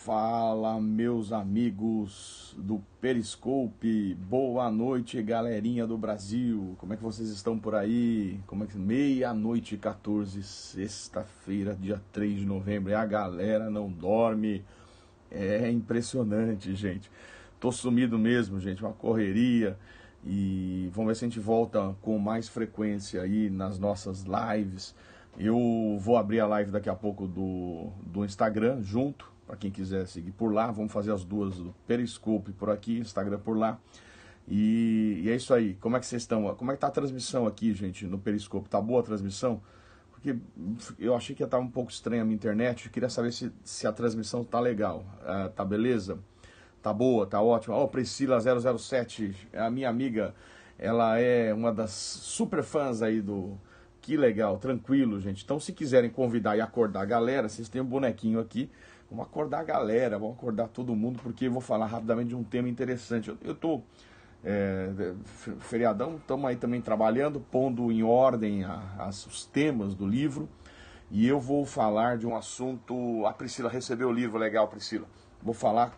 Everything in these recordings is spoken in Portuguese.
Fala, meus amigos do Periscope, boa noite, galerinha do Brasil, como é que vocês estão por aí? Meia-noite 14, sexta-feira, dia 3 de novembro, e a galera não dorme, é impressionante, gente. Tô sumido mesmo, gente, uma correria, e vamos ver se a gente volta com mais frequência aí nas nossas lives. Eu vou abrir a live daqui a pouco do Instagram junto, para quem quiser seguir por lá. Vamos fazer as duas do Periscope por aqui, Instagram por lá. E é isso aí. Como é que vocês estão? Como é que tá a transmissão aqui, gente, no Periscope? Tá boa a transmissão? Porque eu achei que ia estar um pouco estranha a minha internet. Eu queria saber se a transmissão tá legal. Tá beleza? Tá boa, tá ótima. Ó, Priscila 007, a minha amiga, ela é uma das super fãs aí do... Que legal, tranquilo, gente. Então, se quiserem convidar e acordar a galera, vocês têm um bonequinho aqui. Vamos acordar a galera, vamos acordar todo mundo, porque eu vou falar rapidamente de um tema interessante. Eu tô feriadão, estamos aí também trabalhando, pondo em ordem os temas do livro. E eu vou falar de um assunto... A Priscila recebeu o livro, legal, Priscila. Vou falar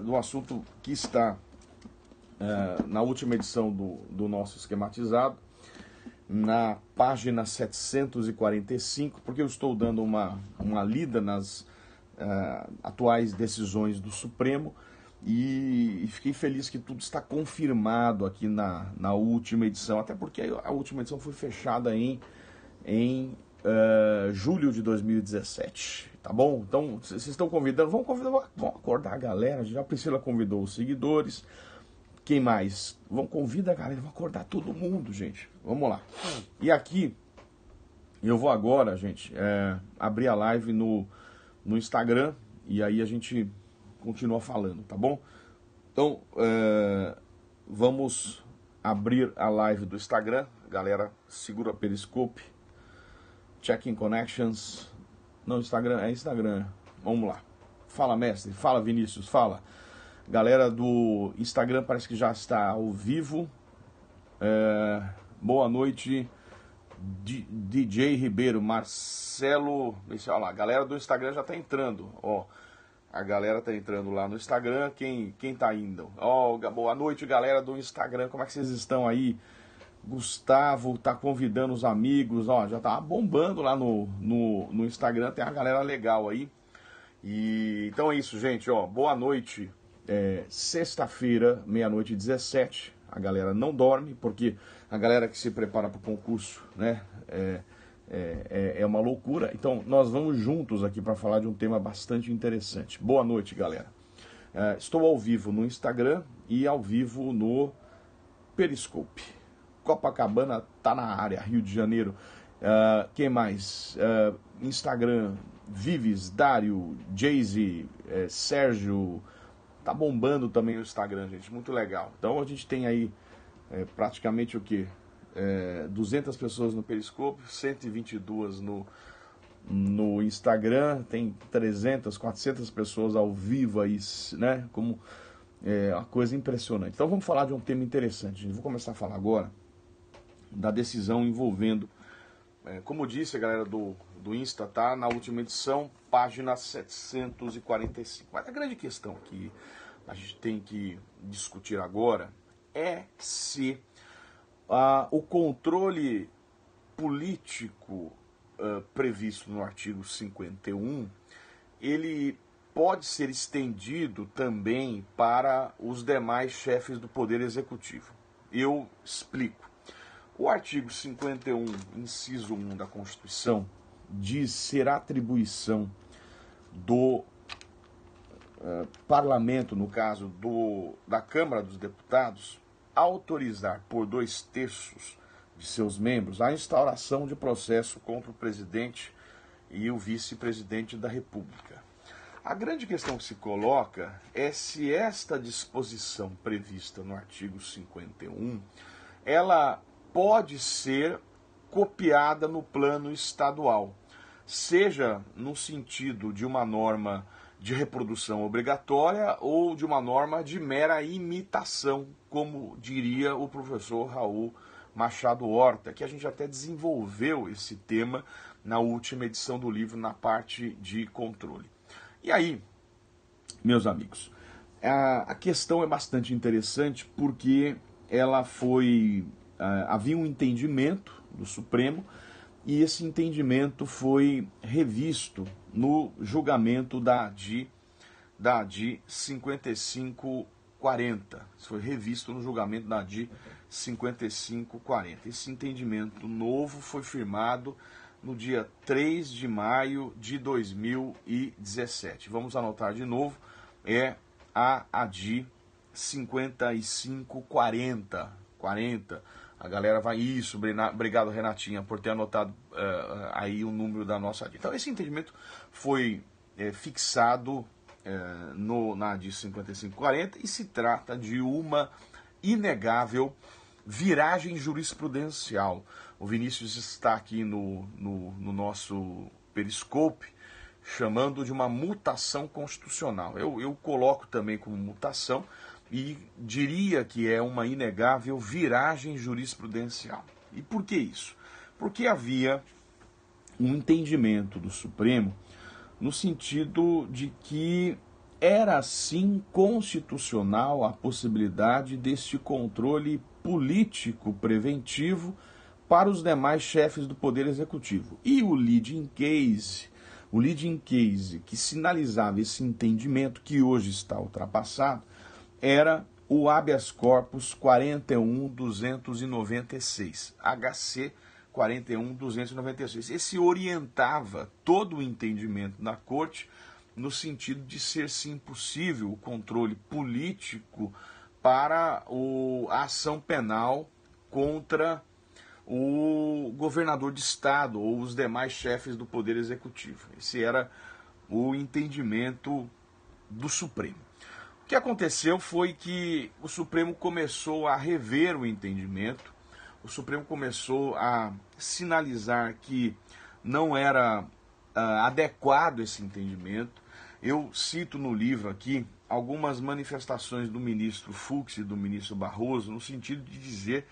de um assunto que está na última edição do nosso esquematizado, na página 745, porque eu estou dando uma lida nas atuais decisões do Supremo e fiquei feliz que tudo está confirmado aqui na última edição, até porque a última edição foi fechada em julho de 2017, tá bom? Então, vocês estão convidando, vamos acordar a galera, já a Priscila convidou os seguidores. Quem mais? Convida a galera, vamos acordar todo mundo, gente. Vamos lá. E aqui, eu vou agora, gente, abrir a live no Instagram e aí a gente continua falando, tá bom? Então, vamos abrir a live do Instagram. Galera, segura o Periscope. Checking Connections. Não, Instagram, é Instagram. Vamos lá. Fala, mestre. Fala, Vinícius. Fala. Galera do Instagram parece que já está ao vivo. Boa noite, DJ Ribeiro, Marcelo. Olha lá, a galera do Instagram já está entrando. Ó, a galera está entrando lá no Instagram. Quem está indo? Ó, boa noite, galera do Instagram. Como é que vocês estão aí? Gustavo tá convidando os amigos. Ó, já tá bombando lá no Instagram. Tem uma galera legal aí. E então é isso, gente. Ó, boa noite. Sexta-feira, meia-noite e 17, a galera não dorme, porque a galera que se prepara para o concurso, né, é uma loucura. Então, nós vamos juntos aqui para falar de um tema bastante interessante. Boa noite, galera. Estou ao vivo no Instagram e ao vivo no Periscope. Copacabana tá na área, Rio de Janeiro. Quem mais? Instagram, Vives, Dário, Jayce, Sérgio... Tá bombando também o Instagram, gente, muito legal. Então a gente tem aí praticamente o que? 200 pessoas no Periscope, 122 no Instagram, tem 300, 400 pessoas ao vivo aí, né? Como uma coisa impressionante. Então vamos falar de um tema interessante, gente. Vou começar a falar agora da decisão envolvendo, como disse a galera do Insta, tá na última edição, página 745. Mas a grande questão que a gente tem que discutir agora é se o controle político previsto no artigo 51, ele pode ser estendido também para os demais chefes do Poder Executivo. Eu explico. O artigo 51, inciso 1 da Constituição, diz ser atribuição do parlamento, no caso da Câmara dos Deputados, autorizar por 2/3 de seus membros a instauração de processo contra o presidente e o vice-presidente da República. A grande questão que se coloca é se esta disposição prevista no artigo 51, ela pode ser copiada no plano estadual, seja no sentido de uma norma de reprodução obrigatória ou de uma norma de mera imitação, como diria o professor Raul Machado Horta, que a gente até desenvolveu esse tema na última edição do livro, na parte de controle. E aí, meus amigos, a questão é bastante interessante porque ela foi... havia um entendimento do Supremo e esse entendimento foi revisto no julgamento da ADI 5540. Isso foi revisto no julgamento da ADI 5540. Esse entendimento novo foi firmado no dia 3 de maio de 2017. Vamos anotar de novo, é a ADI 5540. A galera vai... Isso, obrigado, Renatinha, por ter anotado aí o número da nossa ADI. Então, esse entendimento foi fixado na ADI 5540 e se trata de uma inegável viragem jurisprudencial. O Vinícius está aqui no nosso Periscope chamando de uma mutação constitucional. Eu coloco também como mutação e diria que é uma inegável viragem jurisprudencial. E por que isso? Porque havia um entendimento do Supremo no sentido de que era sim constitucional a possibilidade deste controle político preventivo para os demais chefes do Poder Executivo. E o leading case que sinalizava esse entendimento, que hoje está ultrapassado, era o habeas corpus 41.296, HC 41.296. Esse orientava todo o entendimento da Corte no sentido de ser sim possível o controle político para a ação penal contra o governador de estado ou os demais chefes do Poder Executivo. Esse era o entendimento do Supremo. O que aconteceu foi que o Supremo começou a rever o entendimento, o Supremo começou a sinalizar que não era adequado esse entendimento. Eu cito no livro aqui algumas manifestações do ministro Fux e do ministro Barroso no sentido de dizer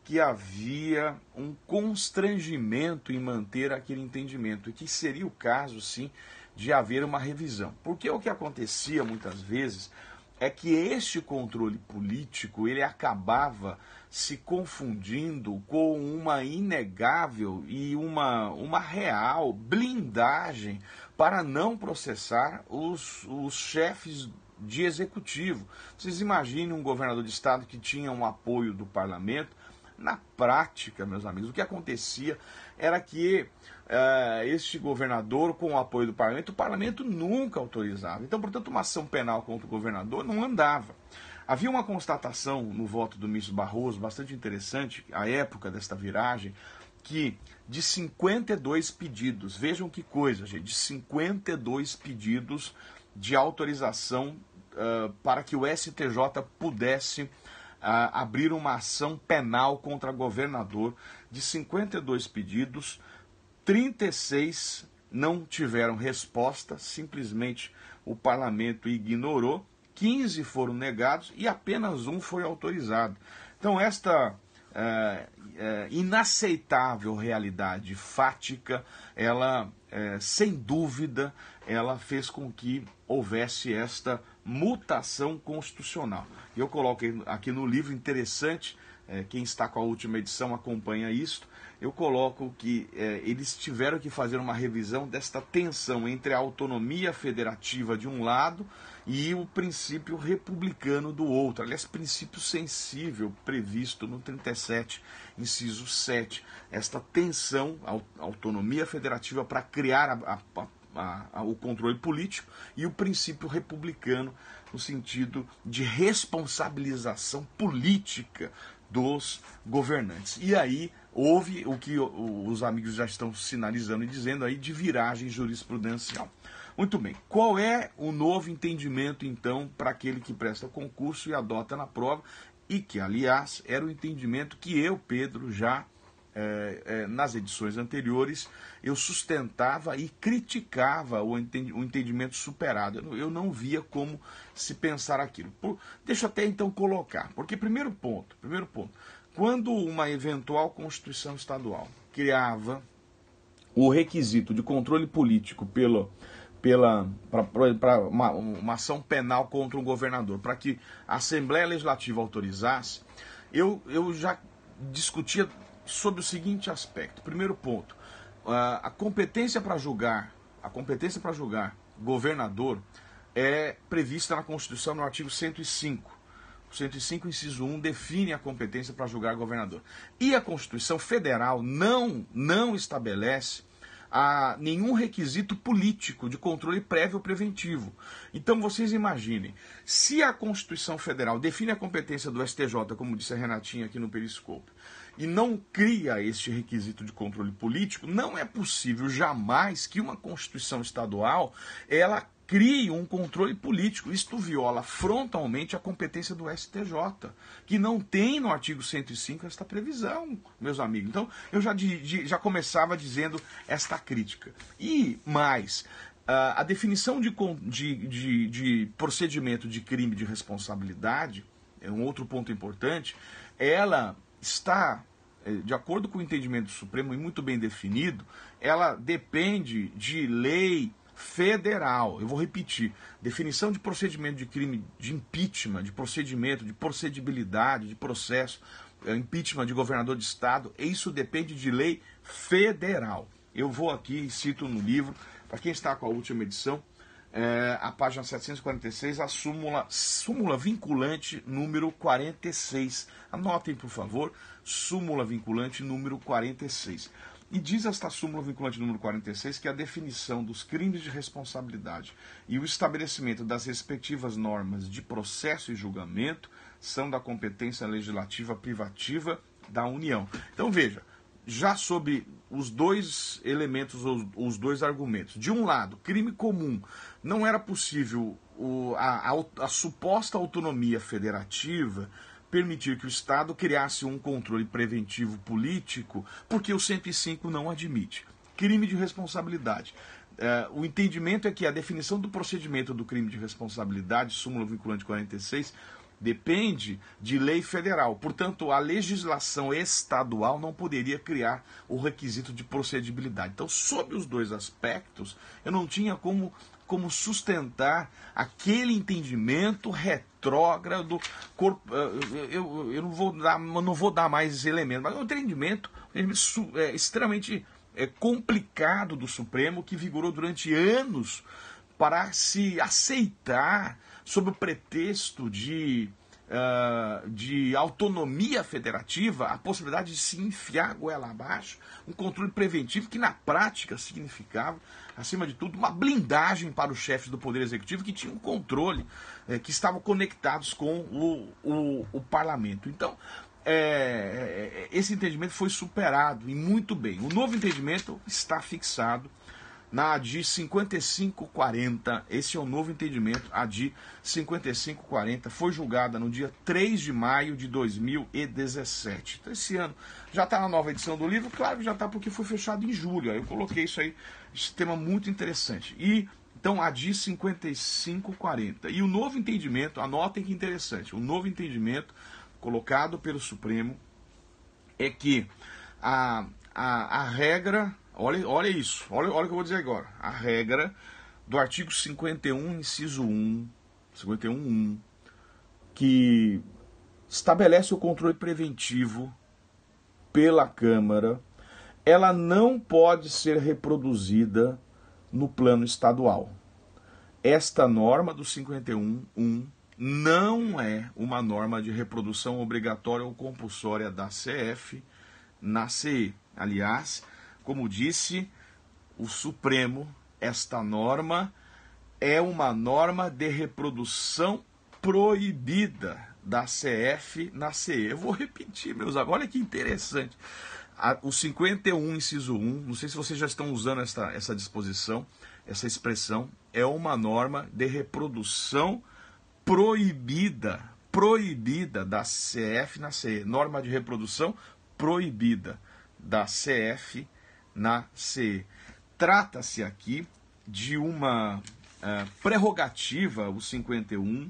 que havia um constrangimento em manter aquele entendimento e que seria o caso, sim, de haver uma revisão. Porque o que acontecia muitas vezes é que este controle político ele acabava se confundindo com uma inegável e uma real blindagem para não processar os chefes de executivo. Vocês imaginem um governador de estado que tinha um apoio do parlamento. Na prática, meus amigos, o que acontecia era que este governador, com o apoio do parlamento, o parlamento nunca autorizava. Então, portanto, uma ação penal contra o governador não andava. Havia uma constatação no voto do ministro Barroso, bastante interessante, à época desta viragem, que de 52 pedidos, vejam que coisa, gente, de 52 pedidos de autorização para que o STJ pudesse abrir uma ação penal contra governador, de 52 pedidos, 36 não tiveram resposta, simplesmente o parlamento ignorou, 15 foram negados e apenas um foi autorizado. Então esta inaceitável realidade fática, ela, sem dúvida, ela fez com que houvesse esta mutação constitucional. Eu coloquei aqui no livro, interessante, quem está com a última edição acompanha isso, eu coloco que eles tiveram que fazer uma revisão desta tensão entre a autonomia federativa de um lado e o princípio republicano do outro. Aliás, princípio sensível previsto no 37, inciso 7. Esta tensão, a autonomia federativa para criar o controle político e o princípio republicano no sentido de responsabilização política dos governantes. E aí houve o que os amigos já estão sinalizando e dizendo aí de viragem jurisprudencial. Muito bem, qual é o novo entendimento então para aquele que presta concurso e adota na prova e que, aliás, era o entendimento que eu, Pedro, já nas edições anteriores, eu sustentava e criticava o entendimento superado. Eu não via como se pensar aquilo. Deixa eu até então colocar, porque primeiro ponto, quando uma eventual Constituição Estadual criava o requisito de controle político para uma ação penal contra um governador, para que a Assembleia Legislativa autorizasse, eu já discutia sobre o seguinte aspecto. Primeiro ponto, a competência para julgar governador é prevista na Constituição no artigo 105. O 105, inciso 1, define a competência para julgar governador. E a Constituição Federal não estabelece nenhum requisito político de controle prévio ou preventivo. Então vocês imaginem, se a Constituição Federal define a competência do STJ, como disse a Renatinha aqui no Periscope, e não cria este requisito de controle político, não é possível jamais que uma Constituição estadual ela crie um controle político. Isto viola frontalmente a competência do STJ, que não tem no artigo 105 esta previsão, meus amigos. Então, eu já começava dizendo esta crítica. E mais, a definição de procedimento de crime de responsabilidade, é um outro ponto importante, ela está, de acordo com o entendimento do Supremo, e muito bem definido, ela depende de lei federal. Eu vou repetir: definição de procedimento de crime de impeachment, de procedimento, de procedibilidade, de processo, impeachment de governador de estado, isso depende de lei federal. Eu vou aqui, cito no livro, para quem está com a última edição, a página 746, a súmula vinculante número 46. Anotem, por favor, súmula vinculante número 46. E diz esta súmula vinculante número 46 que a definição dos crimes de responsabilidade e o estabelecimento das respectivas normas de processo e julgamento são da competência legislativa privativa da União. Então veja, já sobre os dois elementos, os dois argumentos. De um lado, crime comum. Não era possível a suposta autonomia federativa permitir que o Estado criasse um controle preventivo político, porque o 105 não admite. Crime de responsabilidade. O entendimento é que a definição do procedimento do crime de responsabilidade, súmula vinculante 46, depende de lei federal. Portanto, a legislação estadual não poderia criar o requisito de procedibilidade. Então, sob os dois aspectos, eu não tinha como sustentar aquele entendimento retrógrado. Eu não vou dar mais elementos, mas é um entendimento extremamente complicado do Supremo, que vigorou durante anos para se aceitar, sob o pretexto de autonomia federativa, a possibilidade de se enfiar a goela abaixo, um controle preventivo que na prática significava, acima de tudo, uma blindagem para os chefes do Poder Executivo que tinham controle, que estavam conectados com o parlamento. Então, esse entendimento foi superado, e muito bem. O novo entendimento está fixado na ADI 5540, esse é o novo entendimento, ADI 5540, foi julgada no dia 3 de maio de 2017. Então, esse ano já está na nova edição do livro, claro que já está porque foi fechado em julho, aí eu coloquei isso aí, esse tema muito interessante. E, então, ADI 5540. E o novo entendimento, anotem que interessante, o novo entendimento colocado pelo Supremo é que a regra... Olha isso, olha o que eu vou dizer agora. A regra do artigo 51, inciso 1, 51.1, que estabelece o controle preventivo pela Câmara, ela não pode ser reproduzida no plano estadual. Esta norma do 51.1 não é uma norma de reprodução obrigatória ou compulsória da CF na CE. Aliás, como disse o Supremo, esta norma é uma norma de reprodução proibida da CF na CE. Eu vou repetir, meus amigos, olha que interessante. O 51, inciso 1, não sei se vocês já estão usando essa disposição, essa expressão, é uma norma de reprodução proibida da CF na CE. Norma de reprodução proibida da CF na CE. Trata-se aqui de uma prerrogativa, o 51,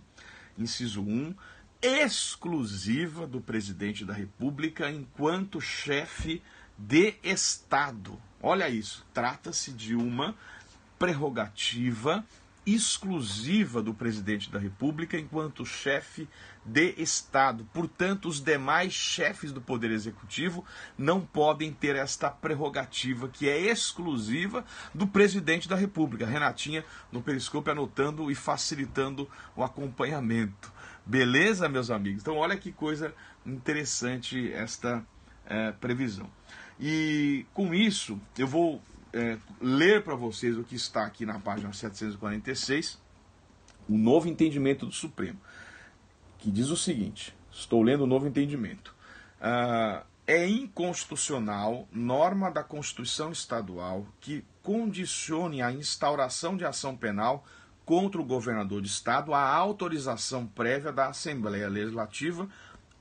inciso 1, exclusiva do presidente da República enquanto chefe de Estado. Olha isso, trata-se de uma prerrogativa exclusiva do presidente da República enquanto chefe de Estado. Portanto, os demais chefes do Poder Executivo não podem ter esta prerrogativa que é exclusiva do presidente da República. Renatinha no Periscope anotando e facilitando o acompanhamento. Beleza, meus amigos? Então, olha que coisa interessante esta previsão. E com isso, eu vou ler para vocês o que está aqui na página 746, o novo entendimento do Supremo, que diz o seguinte, estou lendo o novo entendimento. É inconstitucional norma da Constituição Estadual que condicione a instauração de ação penal contra o governador de Estado à autorização prévia da Assembleia Legislativa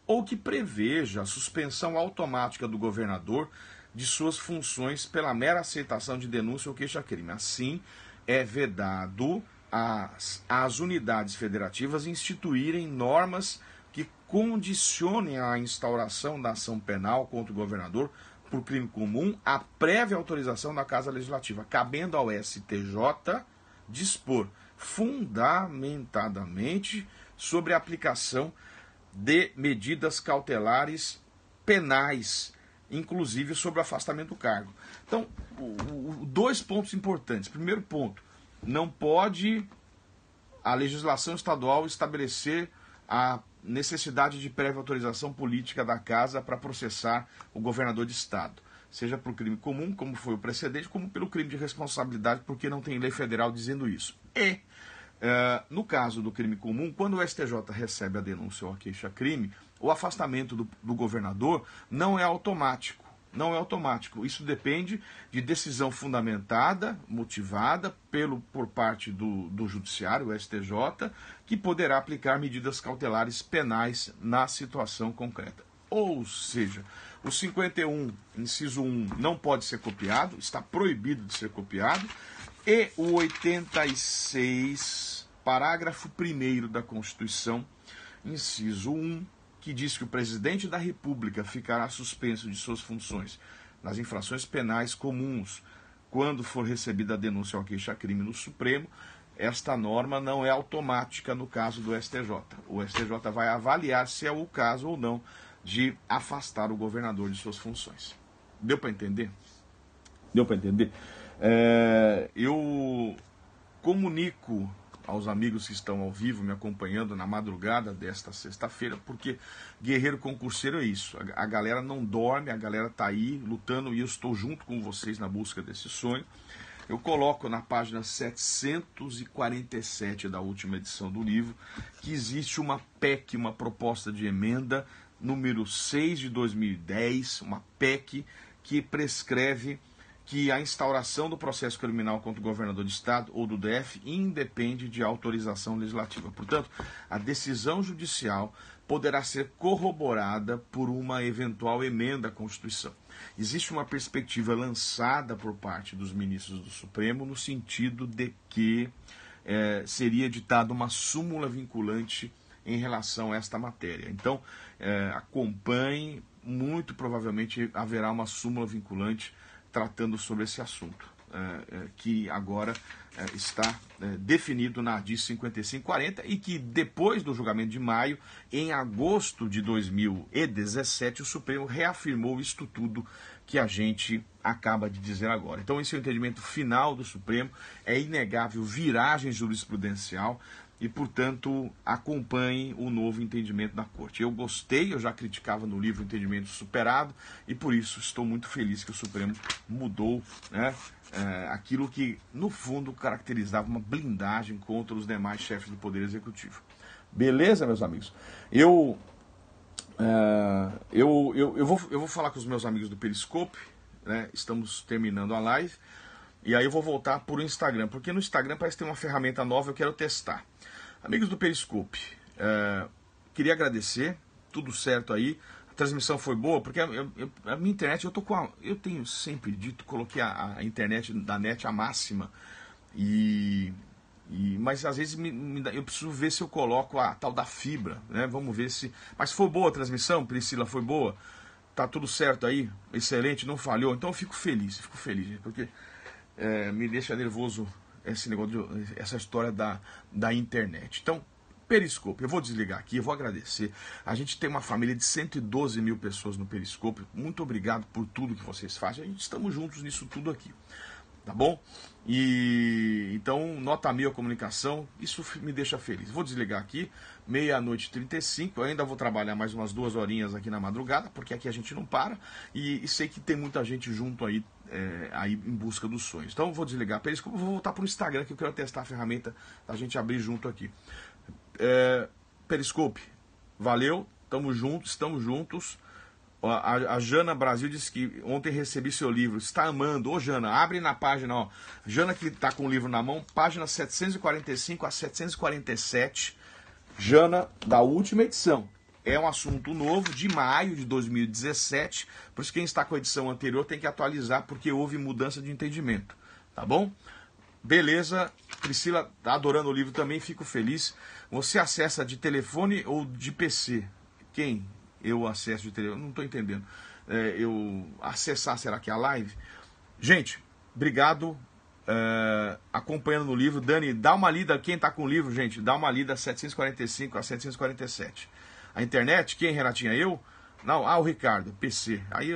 ou que preveja a suspensão automática do governador de suas funções pela mera aceitação de denúncia ou queixa-crime. Assim, é vedado às unidades federativas instituírem normas que condicionem a instauração da ação penal contra o governador por crime comum à prévia autorização da Casa Legislativa, cabendo ao STJ dispor fundamentadamente sobre a aplicação de medidas cautelares penais, inclusive sobre o afastamento do cargo. Então, dois pontos importantes. Primeiro ponto, não pode a legislação estadual estabelecer a necessidade de prévia autorização política da Casa para processar o governador de Estado, seja por crime comum, como foi o precedente, como pelo crime de responsabilidade, porque não tem lei federal dizendo isso. E, no caso do crime comum, quando o STJ recebe a denúncia ou a queixa-crime, o afastamento do governador não é automático. Não é automático. Isso depende de decisão fundamentada, motivada por parte do Judiciário, o STJ, que poderá aplicar medidas cautelares penais na situação concreta. Ou seja, o 51, inciso 1, não pode ser copiado, está proibido de ser copiado, e o 86, parágrafo 1º da Constituição, inciso 1, que diz que o presidente da República ficará suspenso de suas funções nas infrações penais comuns quando for recebida a denúncia ou queixa-crime no Supremo. Esta norma não é automática no caso do STJ. O STJ vai avaliar se é o caso ou não de afastar o governador de suas funções. Deu para entender? Deu para entender? Eu comunico aos amigos que estão ao vivo me acompanhando na madrugada desta sexta-feira, porque guerreiro concurseiro é isso, a galera não dorme, a galera está aí lutando e eu estou junto com vocês na busca desse sonho. Eu coloco na página 747 da última edição do livro que existe uma PEC, uma proposta de emenda número 6 de 2010, uma PEC que prescreve que a instauração do processo criminal contra o governador de Estado ou do DF independe de autorização legislativa. Portanto, a decisão judicial poderá ser corroborada por uma eventual emenda à Constituição. Existe uma perspectiva lançada por parte dos ministros do Supremo no sentido de que seria editada uma súmula vinculante em relação a esta matéria. Então, acompanhe, muito provavelmente haverá uma súmula vinculante tratando sobre esse assunto, que agora está definido na ADI 5540 e que depois do julgamento de maio, em agosto de 2017, o Supremo reafirmou isto tudo que a gente acaba de dizer agora. Então esse é o entendimento final do Supremo, é inegável viragem jurisprudencial e, portanto, acompanhe o novo entendimento da Corte. Eu gostei, eu já criticava no livro o entendimento superado e por isso estou muito feliz que o Supremo mudou, né, aquilo que, no fundo, caracterizava uma blindagem contra os demais chefes do Poder Executivo. Beleza, meus amigos? Eu vou falar com os meus amigos do Periscope, né, estamos terminando a live, e aí eu vou voltar por Instagram, porque no Instagram parece ter uma ferramenta nova, eu quero testar. Amigos do Periscope, queria agradecer, tudo certo aí, a transmissão foi boa, porque a minha internet, eu tenho sempre dito, coloquei a internet da NET à máxima, mas às vezes eu preciso ver se eu coloco a tal da fibra, né? Vamos ver se... Mas foi boa a transmissão, Priscila, foi boa? Tá tudo certo aí? Excelente, não falhou? Então eu fico feliz, porque me deixa nervoso esse negócio, essa história da internet. Então, Periscope, eu vou desligar aqui, eu vou agradecer. A gente tem uma família de 112 mil pessoas no Periscope. Muito obrigado por tudo que vocês fazem. A gente estamos juntos nisso tudo aqui. Tá bom? E então, nota 1000 a comunicação, isso me deixa feliz. Vou desligar aqui, 00:35. Eu ainda vou trabalhar mais umas 2 horinhas aqui na madrugada, porque aqui a gente não para. E sei que tem muita gente junto aí, aí em busca dos sonhos. Então, eu vou desligar Periscope, vou voltar para o Instagram, que eu quero testar a ferramenta da gente abrir junto aqui. Periscope, valeu, estamos juntos. A Jana Brasil disse que ontem recebi seu livro, está amando. Ô Jana, abre na página, ó. Jana que está com o livro na mão, página 745 a 747. Jana, da última edição. É um assunto novo, de maio de 2017. Por isso quem está com a edição anterior tem que atualizar, porque houve mudança de entendimento. Tá bom? Beleza, Priscila tá adorando o livro também, fico feliz. Você acessa de telefone ou de PC? Quem? Eu acesso de telefone? Não estou entendendo. Eu acessar, será que é a live? Gente, obrigado. Acompanhando no livro. Dani, dá uma lida. Quem está com o livro, gente, dá uma lida 745 a 747. A internet, quem, Renatinha? Eu? Não, o Ricardo, PC. Aí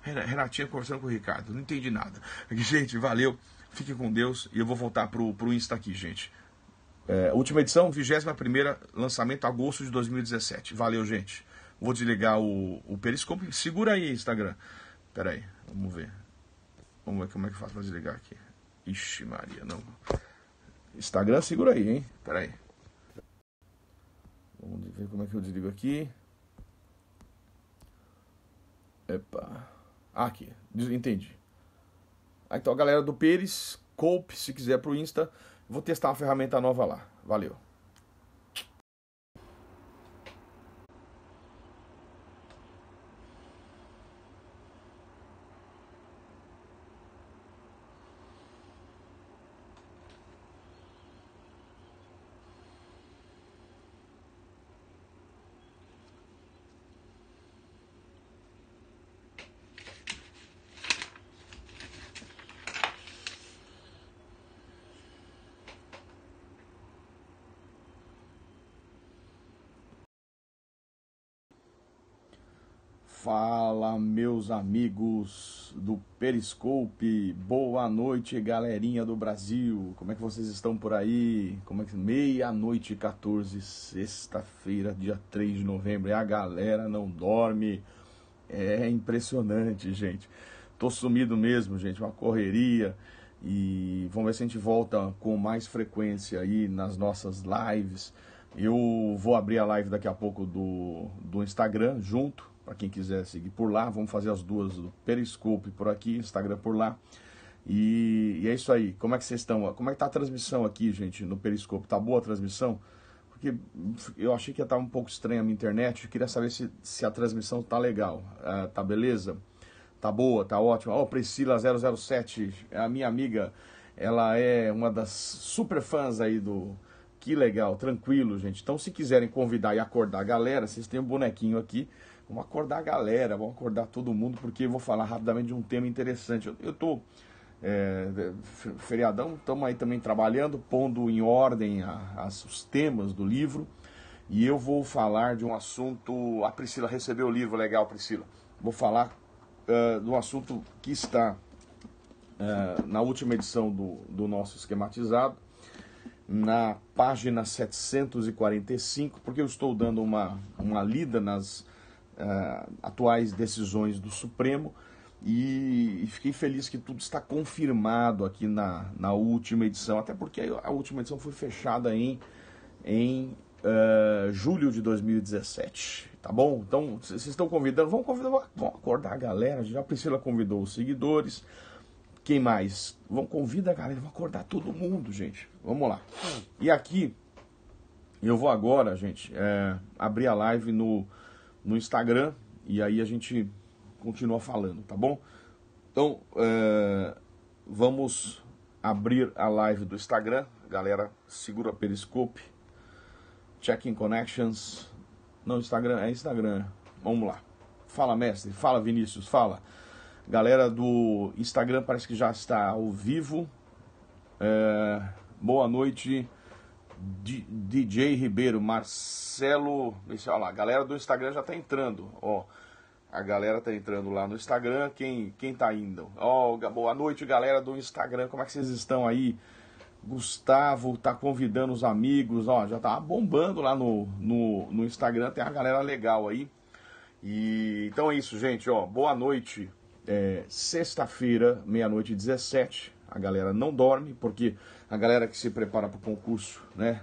Renatinha conversando com o Ricardo. Não entendi nada. Gente, valeu. Fique com Deus. E eu vou voltar pro Insta aqui, gente. Última edição, 21ª, lançamento agosto de 2017. Valeu, gente. Vou desligar o Periscope. Segura aí, Instagram. Pera aí, vamos ver. Vamos ver como é que faz para desligar aqui. Ixi, Maria, não. Instagram, segura aí, hein? Pera aí. Vamos ver como é que eu desligo aqui. Epa. Aqui, entendi. Então, a galera do Periscope, se quiser pro Insta, vou testar uma ferramenta nova lá. Valeu. Fala, meus amigos do Periscope, boa noite, galerinha do Brasil, como é que vocês estão por aí? Como é que 00:14, sexta-feira, dia 3 de novembro, e a galera não dorme, é impressionante, gente. Tô sumido mesmo, gente, uma correria, e vamos ver se a gente volta com mais frequência aí nas nossas lives. Eu vou abrir a live daqui a pouco do Instagram junto, para quem quiser seguir por lá. Vamos fazer as duas do Periscope por aqui, Instagram por lá. E é isso aí. Como é que vocês estão? Como é que tá a transmissão aqui, gente, no Periscope? Tá boa a transmissão? Porque eu achei que ia estar um pouco estranha a minha internet. Eu queria saber se a transmissão tá legal. Tá beleza? Tá boa, tá ótima. Ó, Priscila 007, a minha amiga, ela é uma das super fãs aí do... Que legal, tranquilo, gente. Então, se quiserem convidar e acordar a galera, vocês têm um bonequinho aqui. Vamos acordar a galera, vamos acordar todo mundo, porque eu vou falar rapidamente de um tema interessante. Eu tô feriadão, estamos aí também trabalhando, pondo em ordem os temas do livro. E eu vou falar de um assunto... A Priscila recebeu o livro, legal, Priscila. Vou falar de um assunto que está na última edição do nosso esquematizado, na página 745, porque eu estou dando uma lida nas atuais decisões do Supremo e fiquei feliz que tudo está confirmado aqui na última edição, até porque a última edição foi fechada em julho de 2017, tá bom? Então, vocês estão convidando, vamos acordar a galera, já a Priscila convidou os seguidores. Quem mais? Vamos convidar a galera, vamos acordar todo mundo, gente. Vamos lá. E aqui, eu vou agora, gente, abrir a live no Instagram, e aí a gente continua falando, tá bom? Então, vamos abrir a live do Instagram. Galera, segura o Periscope. Checking Connections. Não, Instagram, é Instagram. Vamos lá. Fala, mestre. Fala, Vinícius. Fala. Galera do Instagram parece que já está ao vivo. Boa noite, DJ Ribeiro, Marcelo. Olha lá, a galera do Instagram já tá entrando. Ó, a galera tá entrando lá no Instagram. Quem tá indo? Ó, boa noite, galera do Instagram. Como é que vocês estão aí? Gustavo tá convidando os amigos. Ó, já tá bombando lá no Instagram. Tem uma galera legal aí. E então é isso, gente. Ó, boa noite. Sexta-feira, meia-noite e 17. A galera não dorme, porque a galera que se prepara para o concurso, né,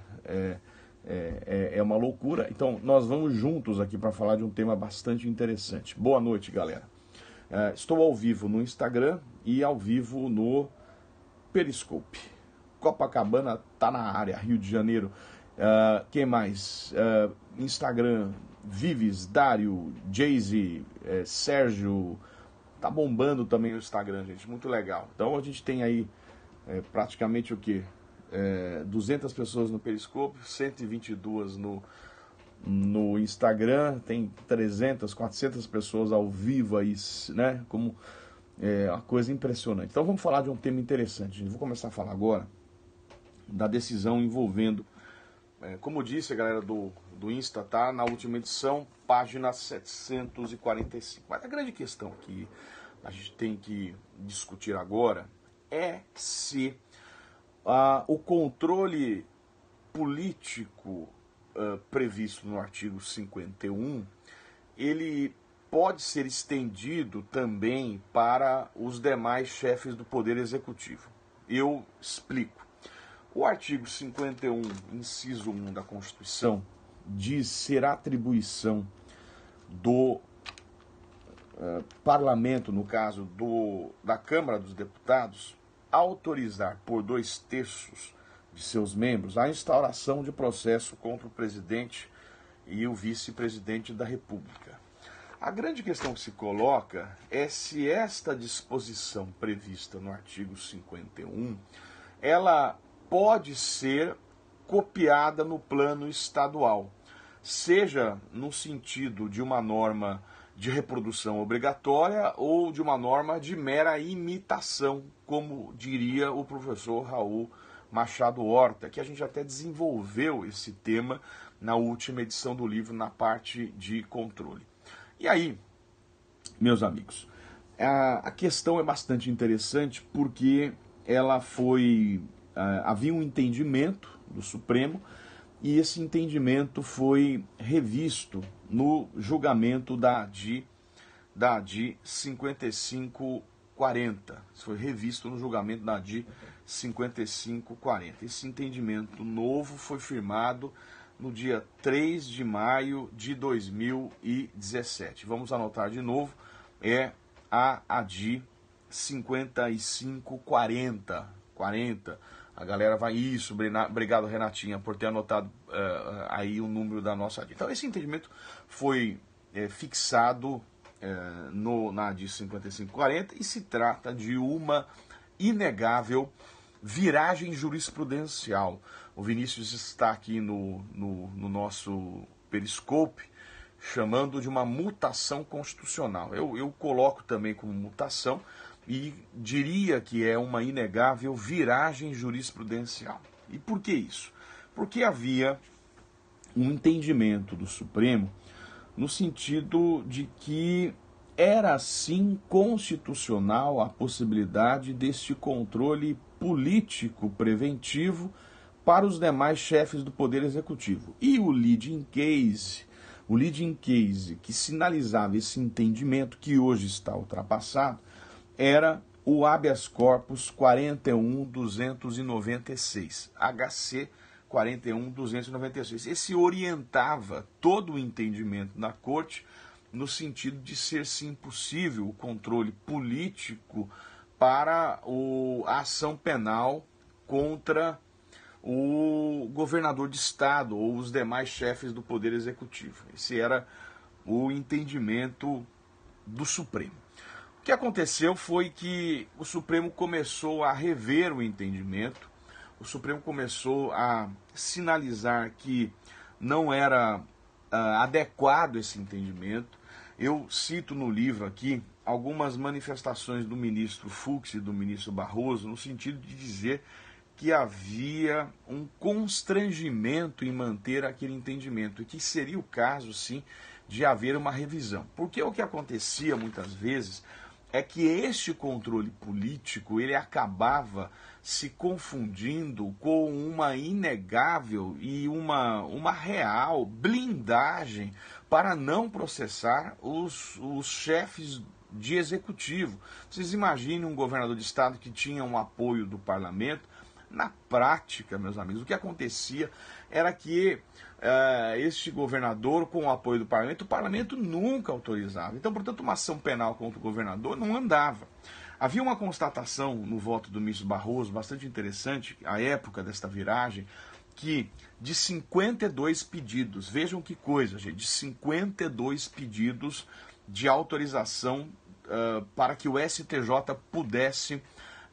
é uma loucura. Então, nós vamos juntos aqui para falar de um tema bastante interessante. Boa noite, galera. Estou ao vivo no Instagram e ao vivo no Periscope. Copacabana tá na área, Rio de Janeiro. Quem mais? Instagram, Vives, Dário, Jayce, Sérgio. Tá bombando também o Instagram, gente, muito legal. Então a gente tem aí praticamente o quê? 200 pessoas no Periscope, 122 no Instagram, tem 300, 400 pessoas ao vivo aí, né? Como uma coisa impressionante. Então vamos falar de um tema interessante, gente. Vou começar a falar agora da decisão envolvendo, como eu disse, a galera do Insta, tá na última edição, página 745. Mas a grande questão que a gente tem que discutir agora é se o controle político previsto no artigo 51, ele pode ser estendido também para os demais chefes do Poder Executivo. Eu explico. O artigo 51, inciso 1 da Constituição, diz ser atribuição do parlamento, no caso da Câmara dos Deputados, autorizar por 2/3 de seus membros a instauração de processo contra o presidente e o vice-presidente da República. A grande questão que se coloca é se esta disposição prevista no artigo 51, ela pode ser copiada no plano estadual, seja no sentido de uma norma de reprodução obrigatória ou de uma norma de mera imitação, como diria o professor Raul Machado Horta, que a gente até desenvolveu esse tema na última edição do livro, na parte de controle. E aí, meus amigos, a questão é bastante interessante porque ela havia um entendimento do Supremo e esse entendimento foi revisto no julgamento da ADI 5540. Isso foi revisto no julgamento da ADI 5540. Esse entendimento novo foi firmado no dia 3 de maio de 2017. Vamos anotar de novo, é a ADI 5540. A galera vai, isso, obrigado Renatinha por ter anotado aí o número da nossa ADI. Então esse entendimento foi fixado na ADI 5540 e se trata de uma inegável viragem jurisprudencial. O Vinícius está aqui no nosso Periscope chamando de uma mutação constitucional. Eu coloco também como mutação e diria que é uma inegável viragem jurisprudencial. E por que isso? Porque havia um entendimento do Supremo no sentido de que era sim constitucional a possibilidade deste controle político preventivo para os demais chefes do Poder Executivo. E o leading case que sinalizava esse entendimento, que hoje está ultrapassado, era o habeas corpus 41.296, HC 41.296. Esse orientava todo o entendimento da Corte no sentido de ser sim possível o controle político para a ação penal contra o governador de estado ou os demais chefes do Poder Executivo. Esse era o entendimento do Supremo. O que aconteceu foi que o Supremo começou a rever o entendimento, o Supremo começou a sinalizar que não era adequado esse entendimento. Eu cito no livro aqui algumas manifestações do ministro Fux e do ministro Barroso no sentido de dizer que havia um constrangimento em manter aquele entendimento, e que seria o caso, sim, de haver uma revisão. Porque o que acontecia muitas vezes é que este controle político ele acabava se confundindo com uma inegável e uma real blindagem para não processar os chefes de executivo. Vocês imaginem um governador de estado que tinha um apoio do parlamento. Na prática, meus amigos, o que acontecia era que este governador, com o apoio do parlamento, o parlamento nunca autorizava. Então, portanto, uma ação penal contra o governador não andava. Havia uma constatação no voto do ministro Barroso, bastante interessante, à época desta viragem, que de 52 pedidos, vejam que coisa, gente, de 52 pedidos de autorização para que o STJ pudesse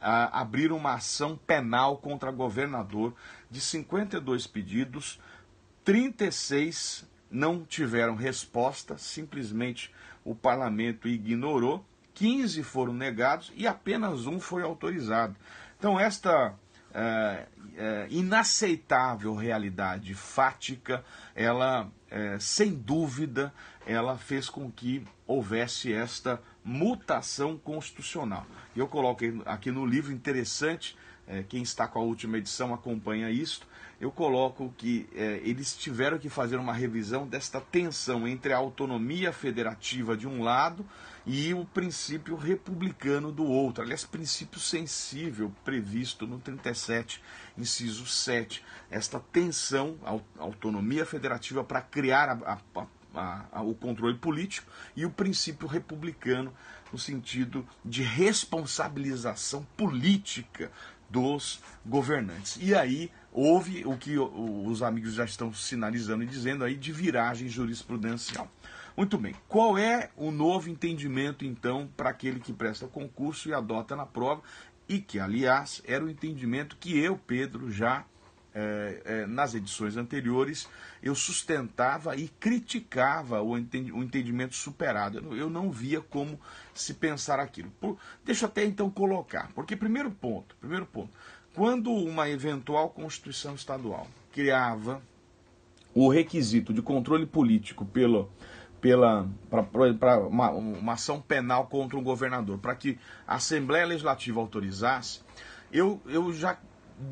abrir uma ação penal contra governador, de 52 pedidos, 36 não tiveram resposta, simplesmente o parlamento ignorou, 15 foram negados e apenas um foi autorizado. Então esta inaceitável realidade fática, ela, sem dúvida, ela fez com que houvesse esta mutação constitucional. Eu coloquei aqui no livro, interessante, quem está com a última edição acompanha isso, eu coloco que eles tiveram que fazer uma revisão desta tensão entre a autonomia federativa de um lado e o princípio republicano do outro. Aliás, princípio sensível previsto no 37, inciso 7. Esta tensão, a autonomia federativa para criar o controle político e o princípio republicano no sentido de responsabilização política dos governantes. E aí houve o que os amigos já estão sinalizando e dizendo aí de viragem jurisprudencial. Muito bem, qual é o novo entendimento então para aquele que presta concurso e adota na prova e que, aliás, era o entendimento que eu, Pedro, já nas edições anteriores, eu sustentava e criticava o entendimento superado. Eu não via como se pensar aquilo. Deixa eu até então colocar, porque primeiro ponto, quando uma eventual Constituição Estadual criava o requisito de controle político para uma ação penal contra um governador, para que a Assembleia Legislativa autorizasse, eu já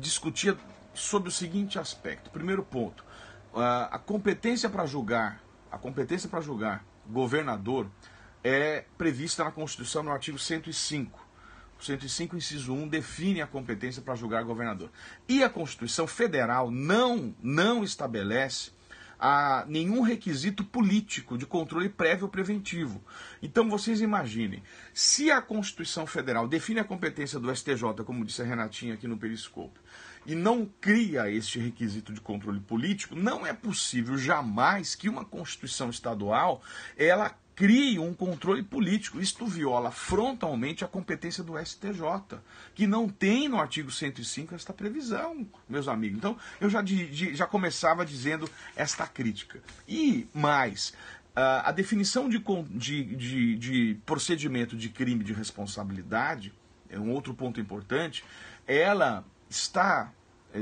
discutia sobre o seguinte aspecto. Primeiro ponto, a competência para julgar governador é prevista na Constituição no artigo 105. O 105, inciso 1, define a competência para julgar governador. E a Constituição Federal não estabelece nenhum requisito político de controle prévio ou preventivo. Então vocês imaginem, se a Constituição Federal define a competência do STJ, como disse a Renatinha aqui no Periscope, e não cria este requisito de controle político, não é possível jamais que uma Constituição estadual ela crie um controle político. Isto viola frontalmente a competência do STJ, que não tem no artigo 105 esta previsão, meus amigos. Então, eu já começava dizendo esta crítica. E mais, a definição de procedimento de crime de responsabilidade, é um outro ponto importante, ela está,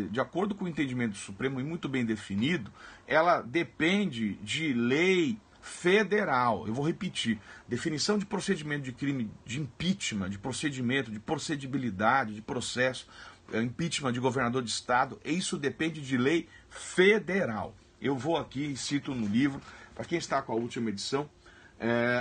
de acordo com o entendimento do Supremo, e muito bem definido, ela depende de lei federal. Eu vou repetir, definição de procedimento de crime de impeachment, de procedimento, de procedibilidade, de processo, impeachment de governador de estado, isso depende de lei federal. Eu vou aqui e cito no livro, para quem está com a última edição,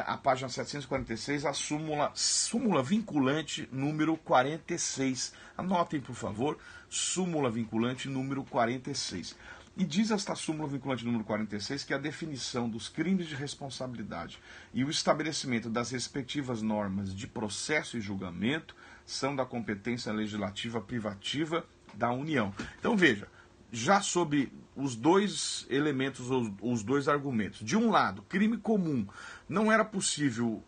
a página 746, a súmula vinculante número 46. Anotem, por favor, súmula vinculante número 46. E diz esta súmula vinculante número 46 que a definição dos crimes de responsabilidade e o estabelecimento das respectivas normas de processo e julgamento são da competência legislativa privativa da União. Então veja, já sobre os dois elementos, os dois argumentos. De um lado, crime comum. Não era possível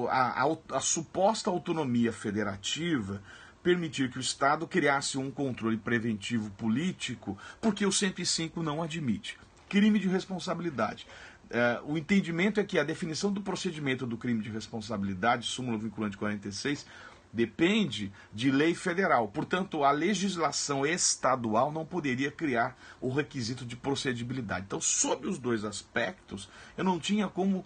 a suposta autonomia federativa permitir que o Estado criasse um controle preventivo político, porque o 105 não admite. Crime de responsabilidade. O entendimento é que a definição do procedimento do crime de responsabilidade, súmula vinculante 46, depende de lei federal. Portanto, a legislação estadual não poderia criar o requisito de procedibilidade. Então, sob os dois aspectos, eu não tinha como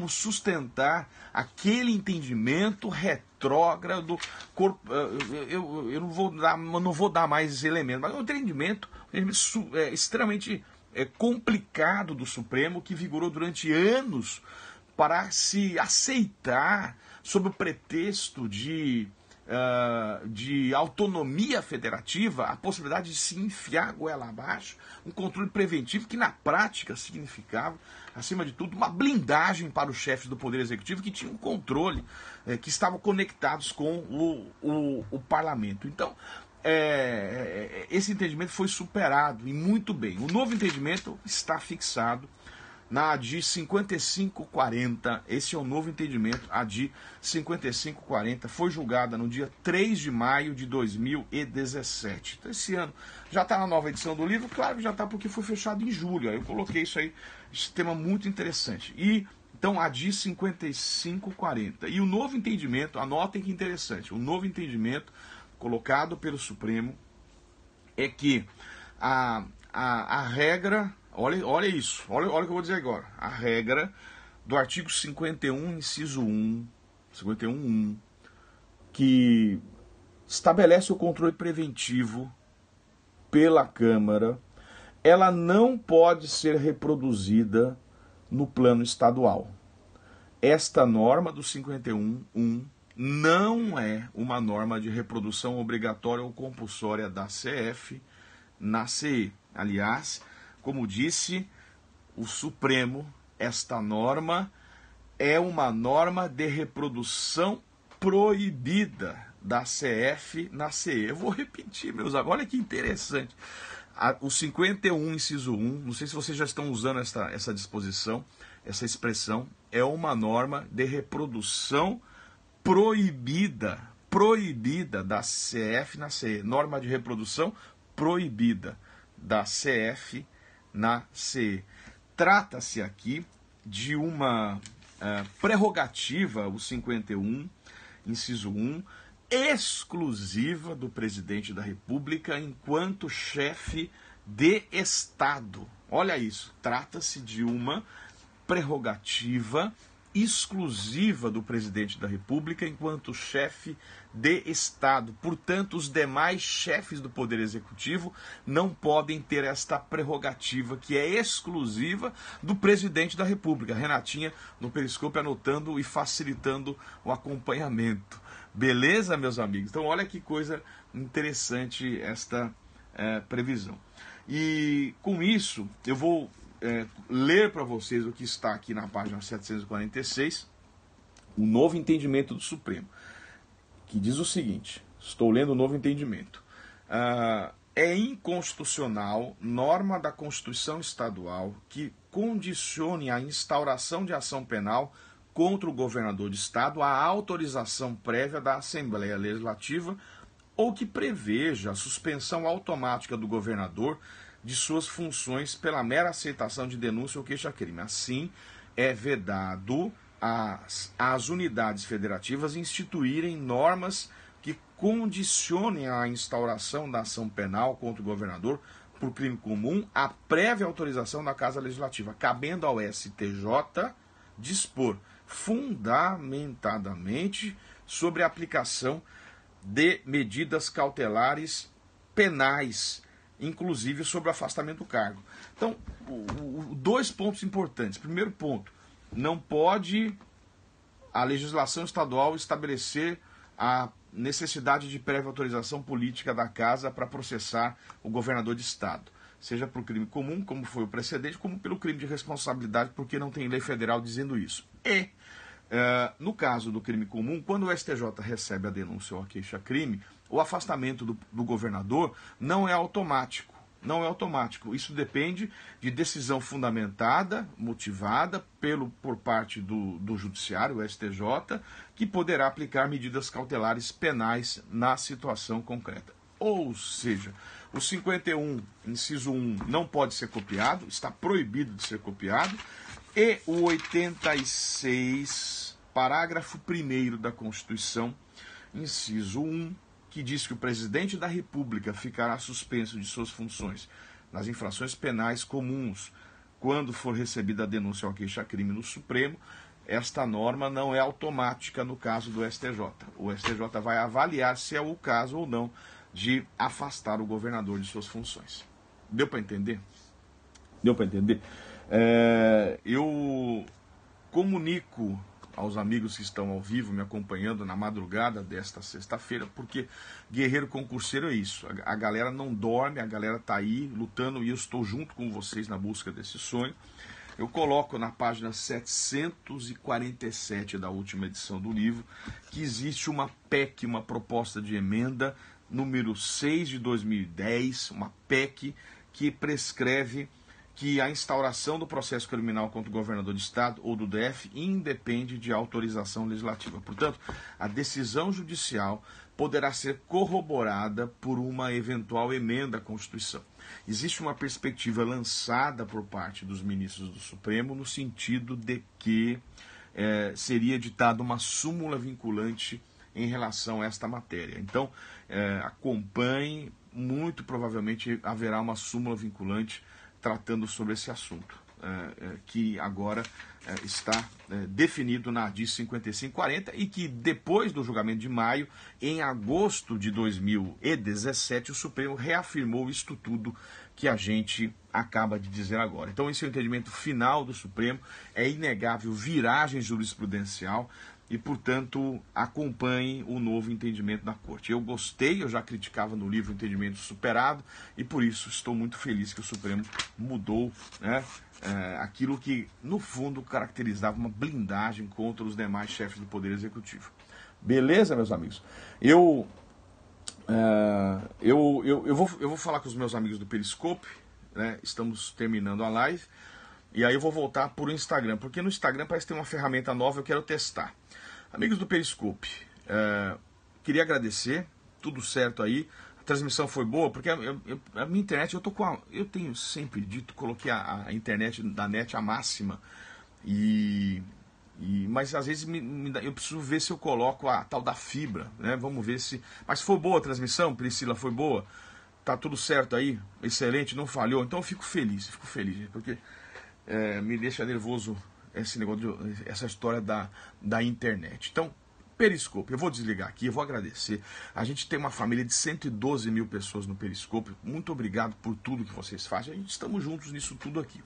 sustentar aquele entendimento retrógrado. Eu não vou dar mais elementos, mas é um entendimento extremamente complicado do Supremo, que vigorou durante anos para se aceitar, sob o pretexto de autonomia federativa, a possibilidade de se enfiar a goela abaixo, um controle preventivo que na prática significava, acima de tudo, uma blindagem para os chefes do Poder Executivo que tinham controle, que estavam conectados com o parlamento. Então, esse entendimento foi superado e muito bem. O novo entendimento está fixado na ADI 5540, esse é o novo entendimento, ADI 5540, foi julgada no dia 3 de maio de 2017. Então, esse ano já está na nova edição do livro, claro que já está porque foi fechado em julho, aí eu coloquei isso aí, esse tema muito interessante. Então, ADI 5540. E o novo entendimento, anotem que interessante, o novo entendimento colocado pelo Supremo é que a regra... Olha isso, olha o que eu vou dizer agora. A regra do artigo 51, inciso 1, 51.1, que estabelece o controle preventivo pela Câmara, ela não pode ser reproduzida no plano estadual. Esta norma do 51.1 não é uma norma de reprodução obrigatória ou compulsória da CF na CE. Aliás, como disse o Supremo, esta norma é uma norma de reprodução proibida da CF na CE. Eu vou repetir, meus amigos, olha que interessante. O 51, inciso 1, não sei se vocês já estão usando essa disposição, essa expressão, é uma norma de reprodução proibida da CF na CE. Norma de reprodução proibida da CF na CE. Trata-se aqui de uma prerrogativa, o 51, inciso 1, exclusiva do presidente da República enquanto chefe de Estado. Olha isso, trata-se de uma prerrogativa exclusiva do presidente da República enquanto chefe de Estado. Portanto, os demais chefes do Poder Executivo não podem ter esta prerrogativa que é exclusiva do presidente da República. Renatinha no Periscope anotando e facilitando o acompanhamento. Beleza, meus amigos? Então, olha que coisa interessante esta previsão. E com isso, eu vou ler para vocês o que está aqui na página 746, o novo entendimento do Supremo, que diz o seguinte, estou lendo o novo entendimento. É inconstitucional norma da Constituição Estadual que condicione a instauração de ação penal contra o governador de Estado à autorização prévia da Assembleia Legislativa ou que preveja a suspensão automática do governador de suas funções pela mera aceitação de denúncia ou queixa-crime. Assim, é vedado às unidades federativas instituírem normas que condicionem a instauração da ação penal contra o governador por crime comum à prévia autorização da Casa Legislativa, cabendo ao STJ dispor fundamentadamente sobre a aplicação de medidas cautelares penais, inclusive sobre o afastamento do cargo. Então, dois pontos importantes. Primeiro ponto, não pode a legislação estadual estabelecer a necessidade de prévia autorização política da Casa para processar o governador de Estado, seja por crime comum, como foi o precedente, como pelo crime de responsabilidade, porque não tem lei federal dizendo isso. E, no caso do crime comum, quando o STJ recebe a denúncia ou a queixa-crime, o afastamento do governador não é automático. Não é automático. Isso depende de decisão fundamentada, motivada por parte do Judiciário, o STJ, que poderá aplicar medidas cautelares penais na situação concreta. Ou seja, o 51, inciso 1, não pode ser copiado, está proibido de ser copiado, e o 86, parágrafo 1º da Constituição, inciso 1, que diz que o presidente da República ficará suspenso de suas funções nas infrações penais comuns quando for recebida a denúncia ou a queixa-crime no Supremo. Esta norma não é automática no caso do STJ. O STJ vai avaliar se é o caso ou não de afastar o governador de suas funções. Deu para entender? Deu para entender? Eu comunico aos amigos que estão ao vivo me acompanhando na madrugada desta sexta-feira, porque guerreiro concurseiro é isso. A galera não dorme, a galera está aí lutando e eu estou junto com vocês na busca desse sonho. Eu coloco na página 747 da última edição do livro que existe uma PEC, uma proposta de emenda, número 6 de 2010, uma PEC que prescreve que a instauração do processo criminal contra o governador de estado ou do DF independe de autorização legislativa. Portanto, a decisão judicial poderá ser corroborada por uma eventual emenda à Constituição. Existe uma perspectiva lançada por parte dos ministros do Supremo no sentido de que seria editada uma súmula vinculante em relação a esta matéria. Então, acompanhe, muito provavelmente haverá uma súmula vinculante tratando sobre esse assunto, que agora está definido na ADI 5540 e que depois do julgamento de maio, em agosto de 2017, o Supremo reafirmou isto tudo que a gente acaba de dizer agora. Então esse é o entendimento final do Supremo, é inegável viragem jurisprudencial e, portanto, acompanhe o novo entendimento da Corte. Eu gostei, eu já criticava no livro o entendimento superado e por isso estou muito feliz que o Supremo mudou, né, aquilo que, no fundo, caracterizava uma blindagem contra os demais chefes do Poder Executivo. Beleza, meus amigos? Eu vou falar com os meus amigos do Periscope, né? Estamos terminando a live. E aí eu vou voltar para o Instagram, porque no Instagram parece que tem uma ferramenta nova que eu quero testar. Amigos do Periscope, queria agradecer, tudo certo aí. A transmissão foi boa, porque a minha internet, eu tenho sempre dito, coloquei a internet da NET à máxima, mas às vezes eu preciso ver se eu coloco a tal da fibra, né? Vamos ver se... Mas foi boa a transmissão, Priscila, foi boa? Tá tudo certo aí? Excelente, não falhou? Então eu fico feliz, porque... me deixa nervoso esse negócio, essa história da internet. Então, Periscope, eu vou desligar aqui, eu vou agradecer. A gente tem uma família de 112 mil pessoas no Periscope. Muito obrigado por tudo que vocês fazem. A gente estamos juntos nisso tudo aqui,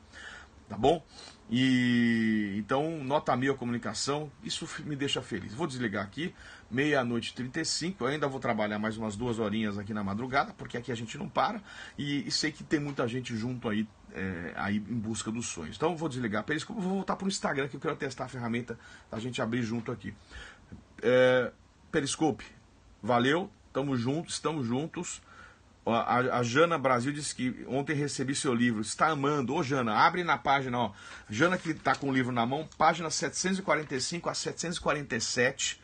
tá bom? E então, nota 1000 a comunicação, isso me deixa feliz. Vou desligar aqui, 00:35. Eu ainda vou trabalhar mais umas 2 horinhas aqui na madrugada, porque aqui a gente não para. E sei que tem muita gente junto aí em busca dos sonhos. Então, eu vou desligar Periscope, vou voltar para o Instagram, que eu quero testar a ferramenta da gente abrir junto aqui. Periscope, valeu, estamos juntos. A Jana Brasil disse que ontem recebi seu livro, está amando. Ô Jana, abre na página, ó. Jana que está com o livro na mão, página 745 a 747,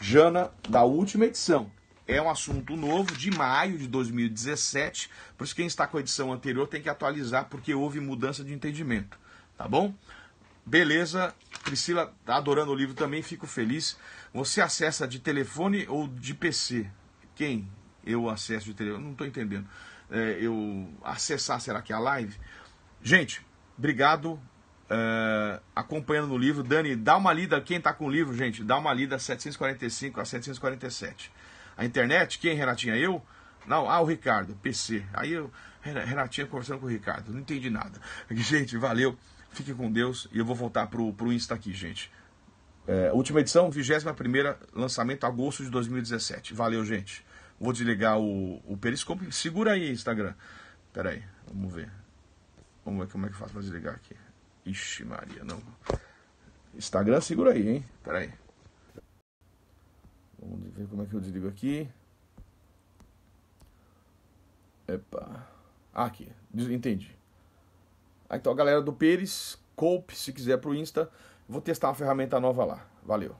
Jana, da última edição. É um assunto novo, de maio de 2017, por isso quem está com a edição anterior tem que atualizar, porque houve mudança de entendimento, tá bom? Beleza, Priscila tá adorando o livro também, fico feliz. Você acessa de telefone ou de PC? Quem? Eu acesso de telefone? Não estou entendendo. Eu acessar, será que é a live? Gente, obrigado. Acompanhando no livro. Dani, dá uma lida, quem está com o livro, gente, dá uma lida 745 a 747. A internet, quem, Renatinha? Eu? Não, o Ricardo, PC. Aí Renatinha conversando com o Ricardo, não entendi nada. Gente, valeu. Fique com Deus e eu vou voltar pro Insta aqui, gente. Última edição, 21ª, lançamento, agosto de 2017. Valeu, gente. Vou desligar o Periscope. Segura aí, Instagram. Pera aí, vamos ver. Vamos ver como é que faz pra desligar aqui. Ixi, Maria, não. Instagram, segura aí, hein. Pera aí. Vamos ver como é que eu desligo aqui. Epa. Aqui, entendi. Então, a galera do Periscope, se quiser pro Insta, vou testar uma ferramenta nova lá. Valeu.